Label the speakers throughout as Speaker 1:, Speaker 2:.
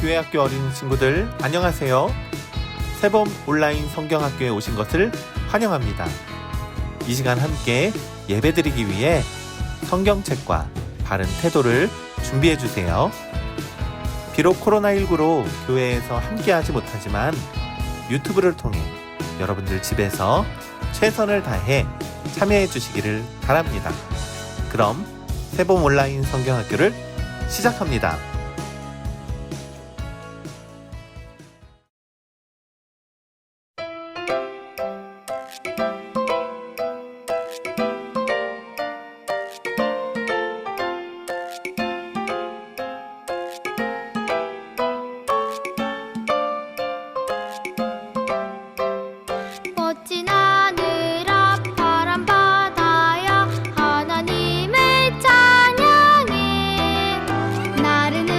Speaker 1: 교회학교 어린이 친구들 안녕하세요. 새봄 온라인 성경학교에 오신 것을 환영합니다. 이 시간 함께 예배드리기 위해 성경책과 바른 태도를 준비해 주세요. 비록 코로나19로 교회에서 함께하지 못하지만 유튜브를 통해 여러분들 집에서 최선을 다해 참여해 주시기를 바랍니다. 그럼 새봄 온라인 성경학교를 시작합니다.
Speaker 2: 멋진 하늘 앞 파란 바다야 하나님을 찬양해 나른한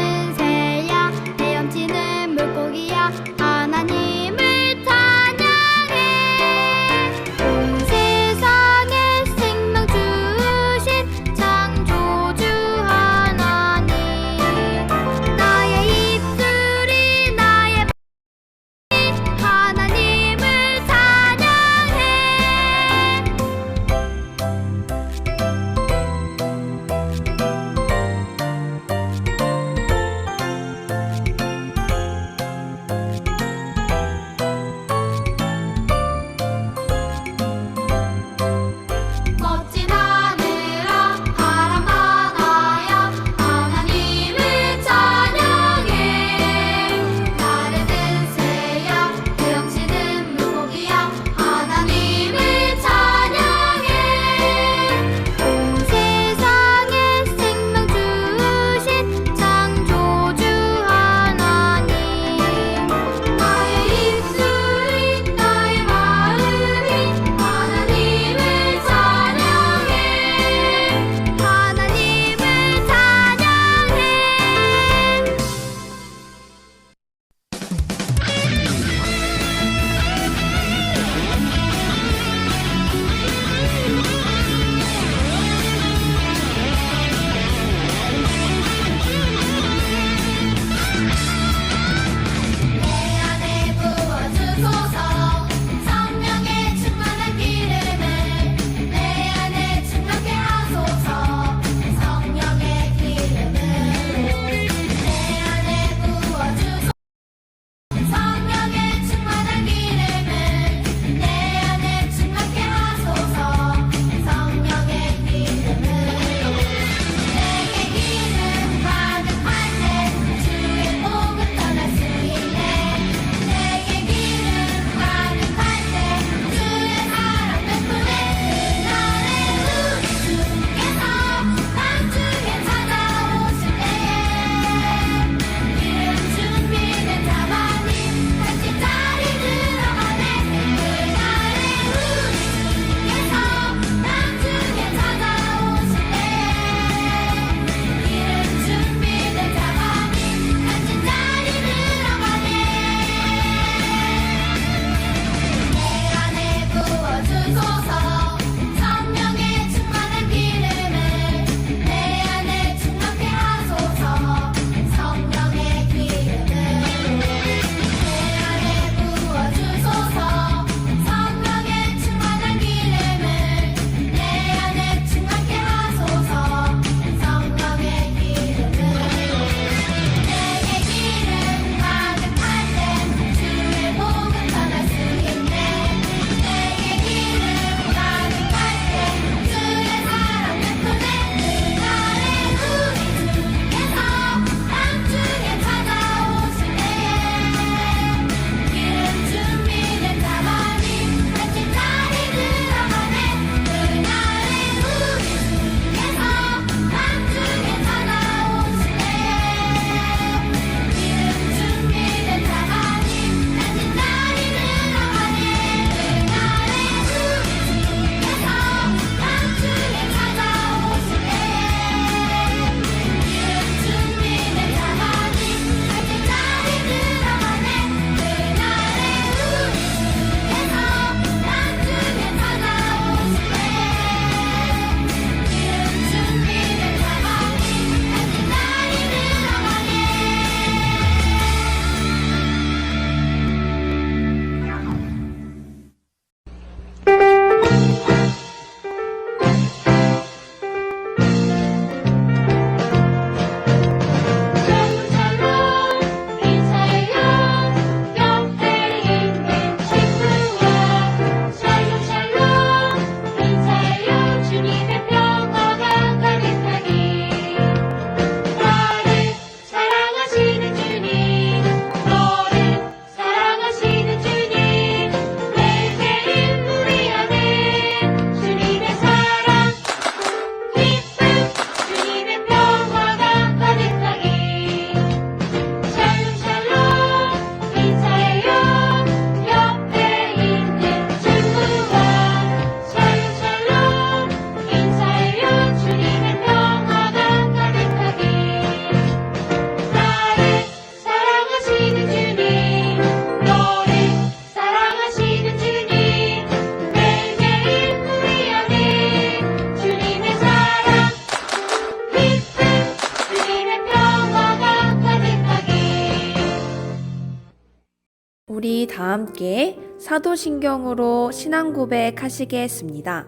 Speaker 3: 우리 다 함께 사도신경으로 신앙 고백하시겠습니다.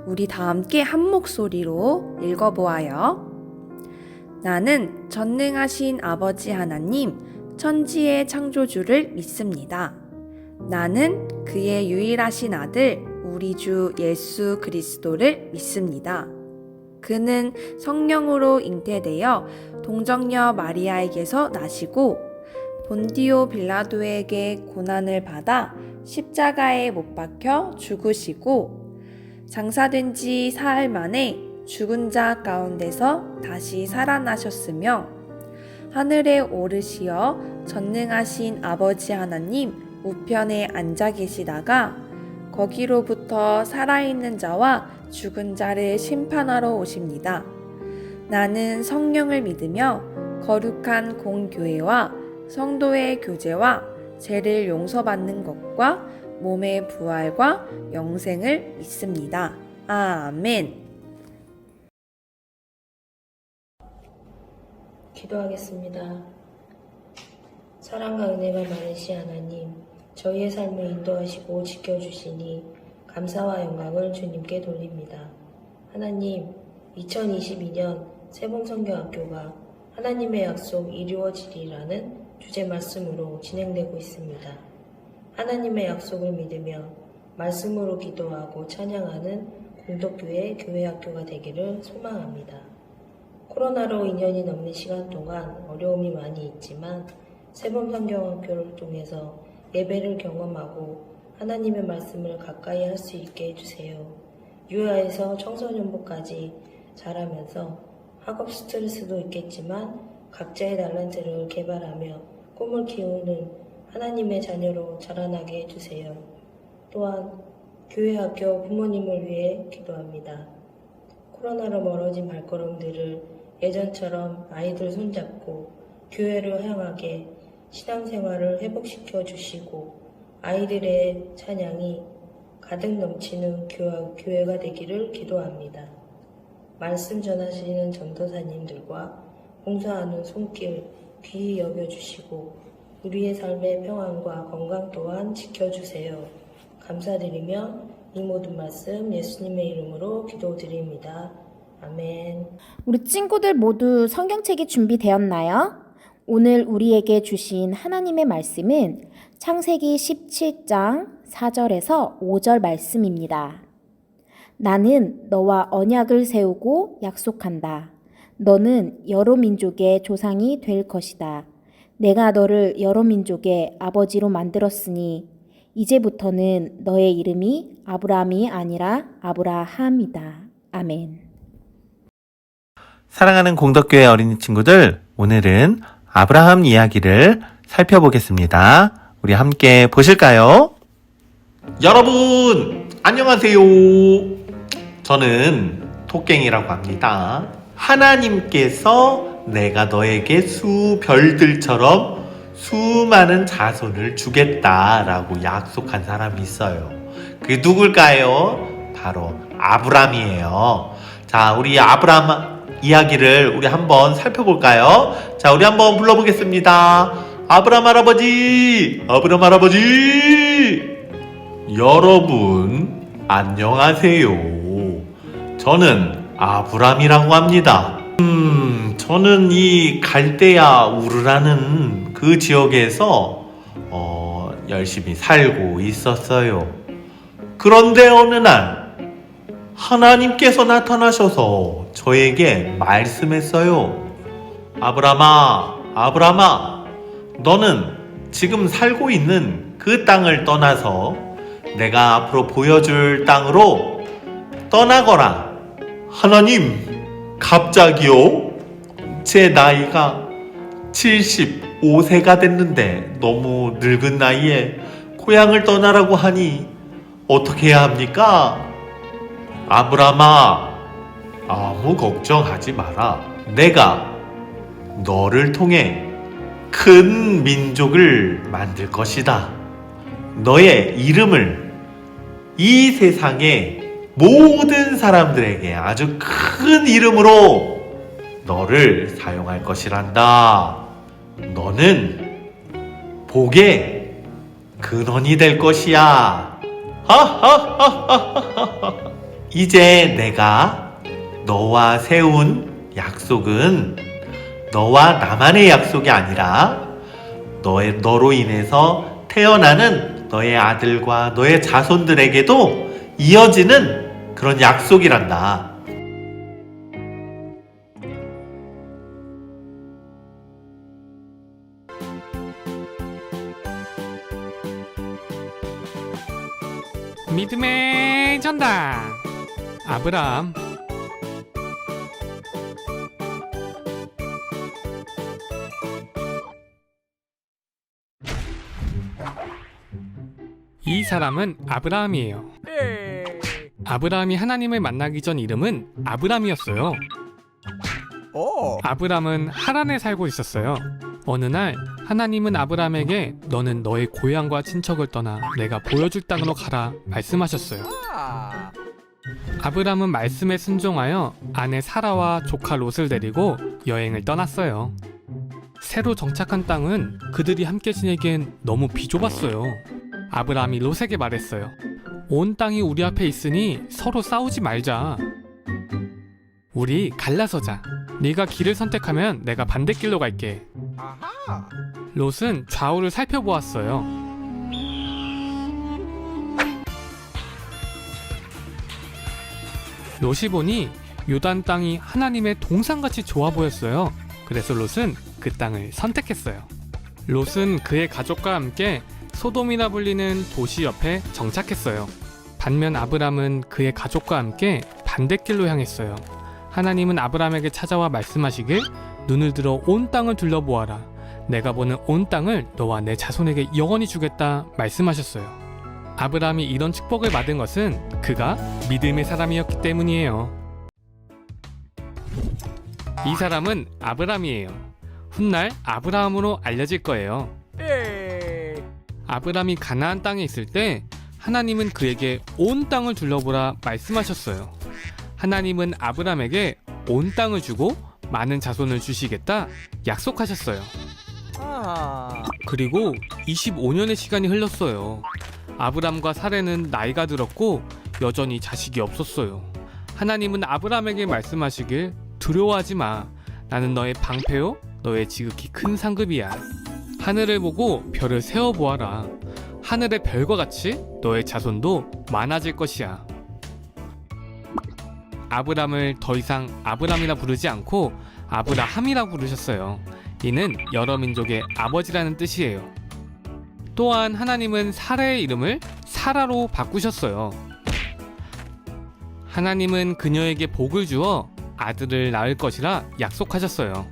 Speaker 3: 우리 다 함께 한 목소리로 읽어보아요. 나는 전능하신 아버지 하나님, 천지의 창조주를 믿습니다. 나는 그의 유일하신 아들, 우리 주 예수 그리스도를 믿습니다. 그는 성령으로 잉태되어 동정녀 마리아에게서 나시고 본디오 빌라도에게 고난을 받아 십자가에 못 박혀 죽으시고 장사된 지 사흘 만에 죽은 자 가운데서 다시 살아나셨으며 하늘에 오르시어 전능하신 아버지 하나님 우편에 앉아 계시다가 거기로부터 살아있는 자와 죽은 자를 심판하러 오십니다. 나는 성령을 믿으며 거룩한 공교회와 성도의 교제와 죄를 용서받는 것과 몸의 부활과 영생을 믿습니다. 아멘.
Speaker 4: 기도하겠습니다. 사랑과 은혜가 많으신 하나님, 저희의 삶을 인도하시고 지켜주시니 감사와 영광을 주님께 돌립니다. 하나님, 2022년 세봉성경학교가 하나님의 약속 이루어지리라는 주제 말씀으로 진행되고 있습니다. 하나님의 약속을 믿으며 말씀으로 기도하고 찬양하는 공덕교회 교회학교가 되기를 소망합니다. 코로나로 2년이 넘는 시간 동안 어려움이 많이 있지만 세범성경학교를 통해서 예배를 경험하고 하나님의 말씀을 가까이 할 수 있게 해주세요. 유아에서 청소년부까지 자라면서 학업 스트레스도 있겠지만 각자의 달란트를 개발하며 꿈을 키우는 하나님의 자녀로 자라나게 해주세요. 또한 교회 학교 부모님을 위해 기도합니다. 코로나로 멀어진 발걸음들을 예전처럼 아이들 손잡고 교회를 향하게 신앙생활을 회복시켜 주시고 아이들의 찬양이 가득 넘치는 교회가 되기를 기도합니다. 말씀 전하시는 전도사님들과 봉사하는 손길 귀히 여겨주시고 우리의 삶의 평안과 건강 또한 지켜주세요. 감사드리며 이 모든 말씀 예수님의 이름으로 기도드립니다. 아멘.
Speaker 5: 우리 친구들 모두 성경책이 준비되었나요? 오늘 우리에게 주신 하나님의 말씀은 창세기 17장 4절에서 5절 말씀입니다. 나는 너와 언약을 세우고 약속한다. 너는 여러 민족의 조상이 될 것이다. 내가 너를 여러 민족의 아버지로 만들었으니 이제부터는 너의 이름이 아브라함이 아니라 아브라함이다. 아멘.
Speaker 1: 사랑하는 공덕교회 어린이 친구들, 오늘은 아브라함 이야기를 살펴보겠습니다. 우리 함께 보실까요? 여러분, 안녕하세요. 저는 토깽이라고 합니다. 하나님께서 내가 너에게 별들처럼 수많은 자손을 주겠다라고 약속한 사람이 있어요. 그게 누굴까요? 바로 아브라함이에요. 자, 우리 아브라함 이야기를 우리 한번 살펴볼까요? 자, 우리 한번 불러보겠습니다. 아브라함 할아버지! 아브라함 할아버지! 여러분, 안녕하세요. 저는 아브라함이라고 합니다. 저는 이 갈대아 우르라는 그 지역에서 열심히 살고 있었어요. 그런데 어느 날 하나님께서 나타나셔서 저에게 말씀했어요. 아브라함아, 아브라함아, 너는 지금 살고 있는 그 땅을 떠나서 내가 앞으로 보여줄 땅으로 떠나거라. 하나님, 갑자기요? 제 나이가 75세가 됐는데 너무 늙은 나이에 고향을 떠나라고 하니 어떻게 해야 합니까? 아브라함아, 아무 걱정하지 마라. 내가 너를 통해 큰 민족을 만들 것이다. 너의 이름을 이 세상의 모든 사람들에게 아주 큰 이름으로 너를 사용할 것이란다. 너는 복의 근원이 될 것이야. 하하하하하하. 이제 내가 너와 세운 약속은 너와 나만의 약속이 아니라 너로 인해서 태어나는 너의 아들과 너의 자손들에게도 이어지는 그런 약속이란다.
Speaker 6: 믿음의 전당 아브라함. 이 사람은 아브라함이에요. 아브라함이 하나님을 만나기 전 이름은 아브람이었어요. 아브람은 하란에 살고 있었어요. 어느 날 하나님은 아브람에게 너는 너의 고향과 친척을 떠나 내가 보여줄 땅으로 가라 말씀하셨어요. 아브람은 말씀에 순종하여 아내 사라와 조카 롯을 데리고 여행을 떠났어요. 새로 정착한 땅은 그들이 함께 지내기엔 너무 비좁았어요. 아브람이 롯에게 말했어요. 온 땅이 우리 앞에 있으니 서로 싸우지 말자. 우리 갈라서자. 네가 길을 선택하면 내가 반대길로 갈게. 롯은 좌우를 살펴보았어요. 롯이 보니 요단 땅이 하나님의 동산같이 좋아 보였어요. 그래서 롯은 그 땅을 선택했어요. 롯은 그의 가족과 함께 소돔이라 불리는 도시 옆에 정착했어요. 반면 아브람은 그의 가족과 함께 반대길로 향했어요. 하나님은 아브람에게 찾아와 말씀하시길 눈을 들어 온 땅을 둘러보아라. 내가 보는 온 땅을 너와 내 자손에게 영원히 주겠다 말씀하셨어요. 아브람이 이런 축복을 받은 것은 그가 믿음의 사람이었기 때문이에요. 이 사람은 아브람이에요. 훗날 아브라함으로 알려질 거예요. 아브람이 가나안 땅에 있을 때 하나님은 그에게 온 땅을 둘러보라 말씀하셨어요. 하나님은 아브람에게 온 땅을 주고 많은 자손을 주시겠다 약속하셨어요. 그리고 25년의 시간이 흘렀어요. 아브람과 사레는 나이가 들었고 여전히 자식이 없었어요. 하나님은 아브람에게 말씀하시길 두려워하지 마. 나는 너의 방패요 너의 지극히 큰 상급이야. 하늘을 보고 별을 세어보아라. 하늘의 별과 같이 너의 자손도 많아질 것이야. 아브람을 더 이상 아브람이라 부르지 않고 아브라함이라 부르셨어요. 이는 여러 민족의 아버지라는 뜻이에요. 또한 하나님은 사라의 이름을 사라로 바꾸셨어요. 하나님은 그녀에게 복을 주어 아들을 낳을 것이라 약속하셨어요.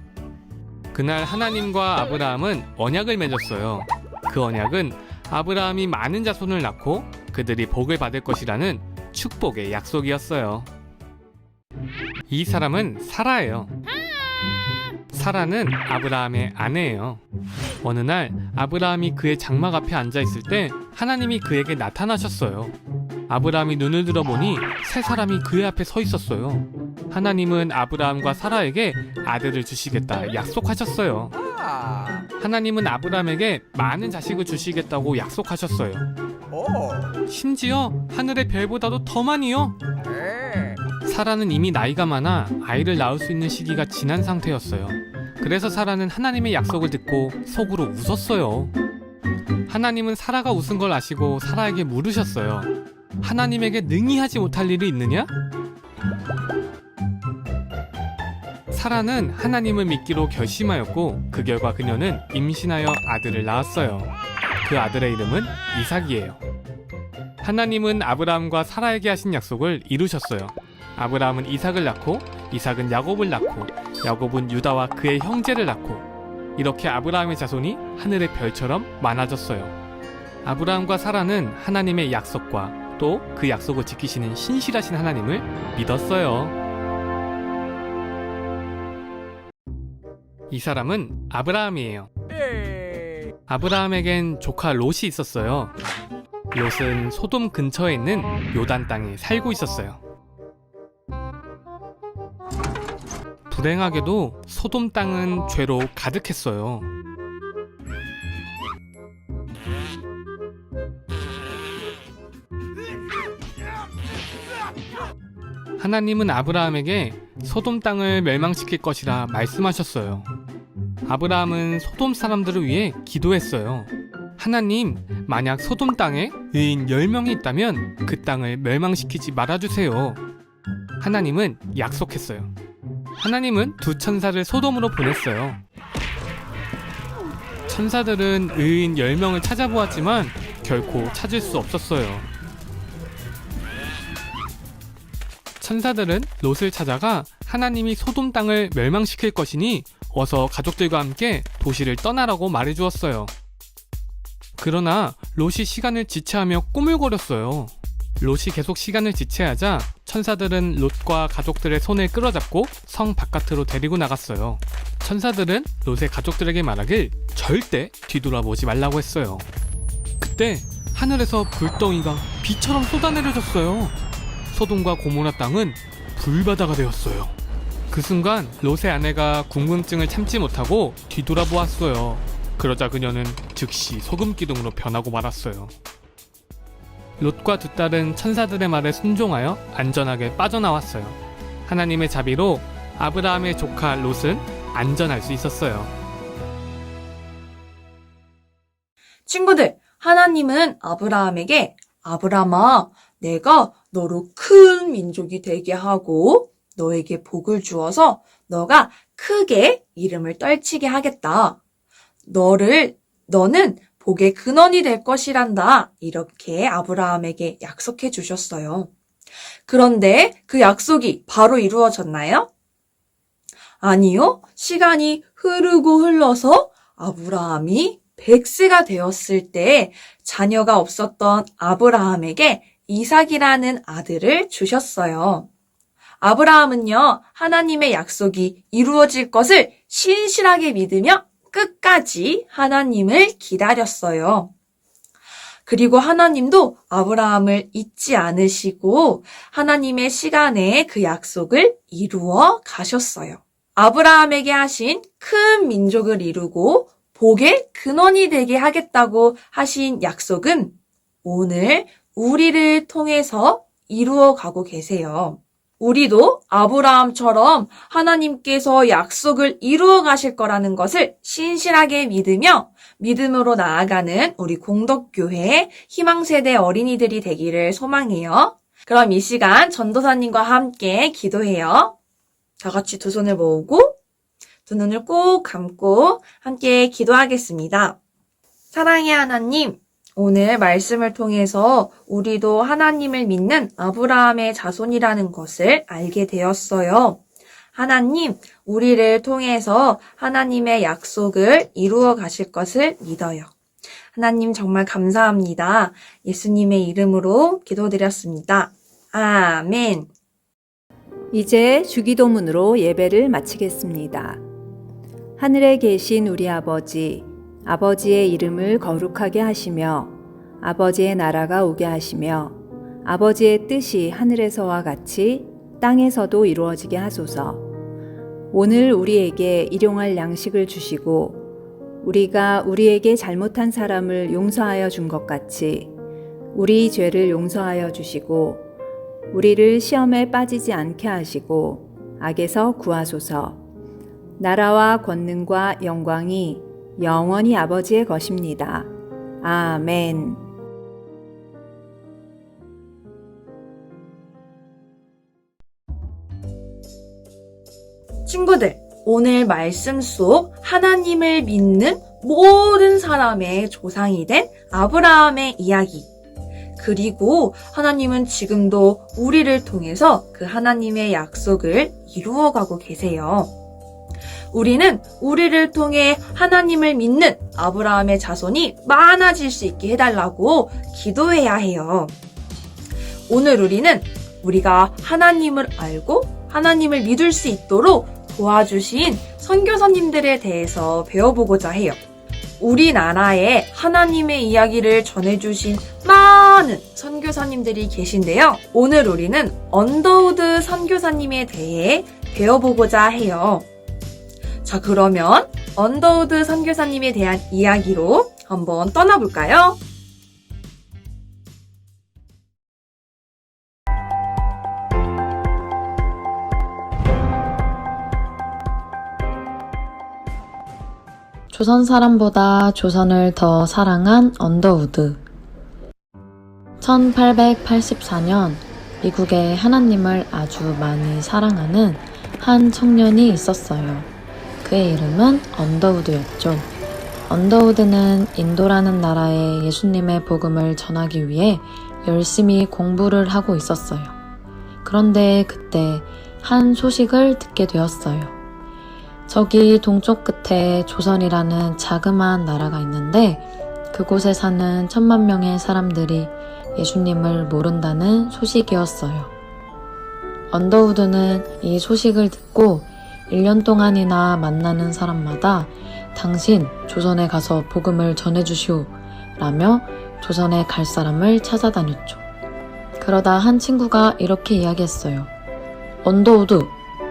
Speaker 6: 그날 하나님과 아브라함은 언약을 맺었어요. 그 언약은 아브라함이 많은 자손을 낳고 그들이 복을 받을 것이라는 축복의 약속이었어요. 이 사람은 사라예요. 사라는 아브라함의 아내예요. 어느 날 아브라함이 그의 장막 앞에 앉아 있을 때 하나님이 그에게 나타나셨어요. 아브라함이 눈을 들어보니 세 사람이 그의 앞에 서 있었어요. 하나님은 아브라함과 사라에게 아들을 주시겠다 약속하셨어요. 하나님은 아브라함에게 많은 자식을 주시겠다고 약속하셨어요. 심지어 하늘의 별보다도 더 많이요. 사라는 이미 나이가 많아 아이를 낳을 수 있는 시기가 지난 상태였어요. 그래서 사라는 하나님의 약속을 듣고 속으로 웃었어요. 하나님은 사라가 웃은 걸 아시고 사라에게 물으셨어요. 하나님에게 능히 하지 못할 일이 있느냐? 사라는 하나님을 믿기로 결심하였고 그 결과 그녀는 임신하여 아들을 낳았어요. 그 아들의 이름은 이삭이에요. 하나님은 아브라함과 사라에게 하신 약속을 이루셨어요. 아브라함은 이삭을 낳고 이삭은 야곱을 낳고 야곱은 유다와 그의 형제를 낳고 이렇게 아브라함의 자손이 하늘의 별처럼 많아졌어요. 아브라함과 사라는 하나님의 약속과 또 그 약속을 지키시는 신실하신 하나님을 믿었어요. 이 사람은 아브라함이에요. 아브라함에겐 조카 롯이 있었어요. 롯은 소돔 근처에 있는 요단 땅에 살고 있었어요. 불행하게도 소돔 땅은 죄로 가득했어요. 하나님은 아브라함에게 소돔 땅을 멸망시킬 것이라 말씀하셨어요. 아브라함은 소돔 사람들을 위해 기도했어요. 하나님, 만약 소돔 땅에 의인 10명이 있다면 그 땅을 멸망시키지 말아주세요. 하나님은 약속했어요. 하나님은 두 천사를 소돔으로 보냈어요. 천사들은 의인 10명을 찾아보았지만 결코 찾을 수 없었어요. 천사들은 롯을 찾아가 하나님이 소돔 땅을 멸망시킬 것이니 어서 가족들과 함께 도시를 떠나라고 말해주었어요. 그러나 롯이 시간을 지체하며 꾸물거렸어요. 롯이 계속 시간을 지체하자 천사들은 롯과 가족들의 손을 끌어잡고 성 바깥으로 데리고 나갔어요. 천사들은 롯의 가족들에게 말하길 절대 뒤돌아보지 말라고 했어요. 그때 하늘에서 불덩이가 비처럼 쏟아내려졌어요. 소돔과 고모라 땅은 불바다가 되었어요. 그 순간 롯의 아내가 궁금증을 참지 못하고 뒤돌아보았어요. 그러자 그녀는 즉시 소금 기둥으로 변하고 말았어요. 롯과 두 딸은 천사들의 말에 순종하여 안전하게 빠져나왔어요. 하나님의 자비로 아브라함의 조카 롯은 안전할 수 있었어요.
Speaker 3: 친구들, 하나님은 아브라함에게 아브라함아, 내가 너로 큰 민족이 되게 하고 너에게 복을 주어서 너가 크게 이름을 떨치게 하겠다. 너는 복의 근원이 될 것이란다. 이렇게 아브라함에게 약속해 주셨어요. 그런데 그 약속이 바로 이루어졌나요? 아니요. 시간이 흐르고 흘러서 아브라함이 100세가 되었을 때 자녀가 없었던 아브라함에게 이삭이라는 아들을 주셨어요. 아브라함은요, 하나님의 약속이 이루어질 것을 신실하게 믿으며 끝까지 하나님을 기다렸어요. 그리고 하나님도 아브라함을 잊지 않으시고 하나님의 시간에 그 약속을 이루어 가셨어요. 아브라함에게 하신 큰 민족을 이루고 복의 근원이 되게 하겠다고 하신 약속은 오늘 우리를 통해서 이루어 가고 계세요. 우리도 아브라함처럼 하나님께서 약속을 이루어 가실 거라는 것을 신실하게 믿으며 믿음으로 나아가는 우리 공덕교회 희망세대 어린이들이 되기를 소망해요. 그럼 이 시간 전도사님과 함께 기도해요. 다 같이 두 손을 모으고 두 눈을 꼭 감고 함께 기도하겠습니다. 사랑의 하나님, 오늘 말씀을 통해서 우리도 하나님을 믿는 아브라함의 자손이라는 것을 알게 되었어요. 하나님, 우리를 통해서 하나님의 약속을 이루어 가실 것을 믿어요. 하나님 정말 감사합니다. 예수님의 이름으로 기도드렸습니다. 아멘.
Speaker 7: 이제 주기도문으로 예배를 마치겠습니다. 하늘에 계신 우리 아버지, 아버지의 이름을 거룩하게 하시며 아버지의 나라가 오게 하시며 아버지의 뜻이 하늘에서와 같이 땅에서도 이루어지게 하소서. 오늘 우리에게 일용할 양식을 주시고 우리가 우리에게 잘못한 사람을 용서하여 준 것 같이 우리 죄를 용서하여 주시고 우리를 시험에 빠지지 않게 하시고 악에서 구하소서. 나라와 권능과 영광이 영원히 아버지의 것입니다. 아멘.
Speaker 3: 친구들, 오늘 말씀 속 하나님을 믿는 모든 사람의 조상이 된 아브라함의 이야기. 그리고 하나님은 지금도 우리를 통해서 그 하나님의 약속을 이루어가고 계세요. 우리는 우리를 통해 하나님을 믿는 아브라함의 자손이 많아질 수 있게 해달라고 기도해야 해요. 오늘 우리가 하나님을 알고 하나님을 믿을 수 있도록 도와주신 선교사님들에 대해서 배워보고자 해요. 우리나라에 하나님의 이야기를 전해주신 많은 선교사님들이 계신데요. 오늘 우리는 언더우드 선교사님에 대해 배워보고자 해요. 자, 그러면 언더우드 선교사님에 대한 이야기로 한번 떠나볼까요?
Speaker 8: 조선 사람보다 조선을 더 사랑한 언더우드. 1884년 미국에 하나님을 아주 많이 사랑하는 한 청년이 있었어요. 그의 이름은 언더우드였죠. 언더우드는 인도라는 나라에 예수님의 복음을 전하기 위해 열심히 공부를 하고 있었어요. 그런데 그때 한 소식을 듣게 되었어요. 저기 동쪽 끝에 조선이라는 자그마한 나라가 있는데 그곳에 사는 1000만 명의 사람들이 예수님을 모른다는 소식이었어요. 언더우드는 이 소식을 듣고 1년 동안이나 만나는 사람마다 당신 조선에 가서 복음을 전해주시오 라며 조선에 갈 사람을 찾아다녔죠. 그러다 한 친구가 이렇게 이야기했어요. 언더우드,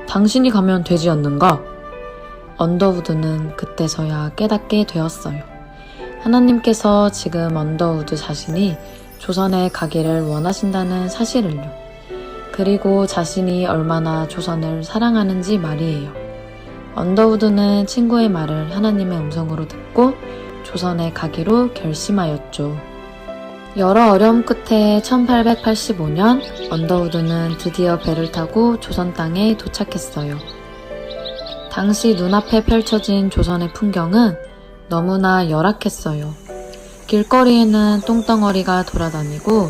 Speaker 8: 당신이 가면 되지 않는가? 언더우드는 그때서야 깨닫게 되었어요. 하나님께서 지금 언더우드 자신이 조선에 가기를 원하신다는 사실을요. 그리고 자신이 얼마나 조선을 사랑하는지 말이에요. 언더우드는 친구의 말을 하나님의 음성으로 듣고 조선에 가기로 결심하였죠. 여러 어려움 끝에 1885년 언더우드는 드디어 배를 타고 조선 땅에 도착했어요. 당시 눈앞에 펼쳐진 조선의 풍경은 너무나 열악했어요. 길거리에는 똥덩어리가 돌아다니고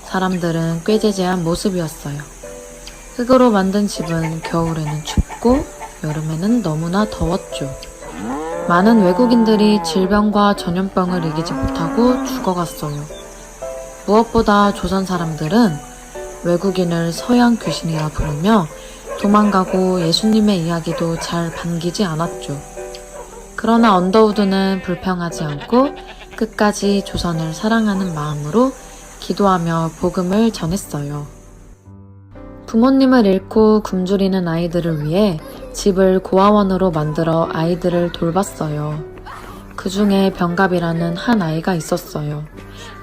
Speaker 8: 사람들은 꾀재재한 모습이었어요. 흙으로 만든 집은 겨울에는 춥고 여름에는 너무나 더웠죠. 많은 외국인들이 질병과 전염병을 이기지 못하고 죽어갔어요. 무엇보다 조선 사람들은 외국인을 서양 귀신이라 부르며 도망가고 예수님의 이야기도 잘 반기지 않았죠. 그러나 언더우드는 불평하지 않고 끝까지 조선을 사랑하는 마음으로 기도하며 복음을 전했어요. 부모님을 잃고 굶주리는 아이들을 위해 집을 고아원으로 만들어 아이들을 돌봤어요. 그 중에 병갑이라는 한 아이가 있었어요.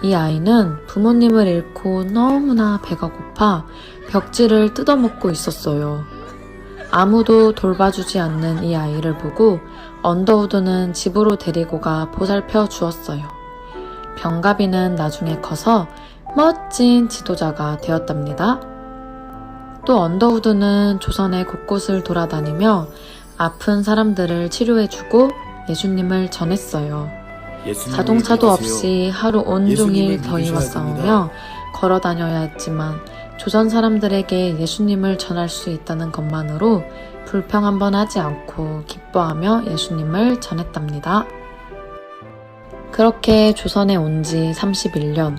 Speaker 8: 이 아이는 부모님을 잃고 너무나 배가 고파 벽지를 뜯어먹고 있었어요. 아무도 돌봐주지 않는 이 아이를 보고 언더우드는 집으로 데리고 가 보살펴 주었어요. 병가비는 나중에 커서 멋진 지도자가 되었답니다. 또 언더우드는 조선의 곳곳을 돌아다니며 아픈 사람들을 치료해주고 예수님을 전했어요. 자동차도 없이 하루 온종일 더위와 싸우며 걸어 다녀야 했지만 조선 사람들에게 예수님을 전할 수 있다는 것만으로 불평 한번 하지 않고 기뻐하며 예수님을 전했답니다. 그렇게 조선에 온 지 31년,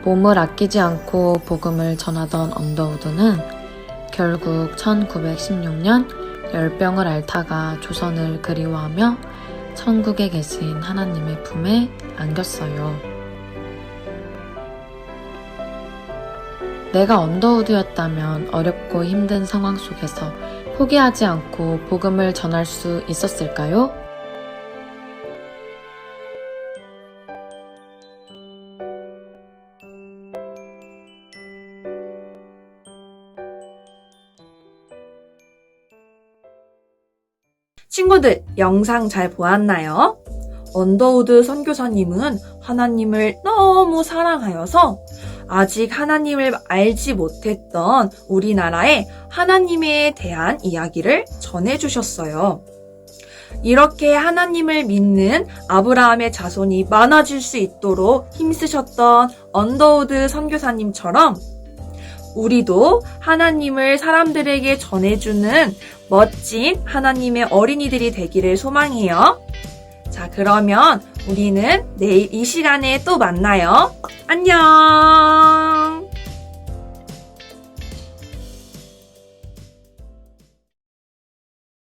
Speaker 8: 몸을 아끼지 않고 복음을 전하던 언더우드는 결국 1916년 열병을 앓다가 조선을 그리워하며 천국에 계신 하나님의 품에 안겼어요. 내가 언더우드였다면 어렵고 힘든 상황 속에서 포기하지 않고 복음을 전할 수 있었을까요?
Speaker 3: 친구들, 영상 잘 보았나요? 언더우드 선교사님은 하나님을 너무 사랑하여서 아직 하나님을 알지 못했던 우리나라에 하나님에 대한 이야기를 전해주셨어요. 이렇게 하나님을 믿는 아브라함의 자손이 많아질 수 있도록 힘쓰셨던 언더우드 선교사님처럼 우리도 하나님을 사람들에게 전해주는 멋진 하나님의 어린이들이 되기를 소망해요. 자, 그러면 우리는 내일 이 시간에 또 만나요. 안녕!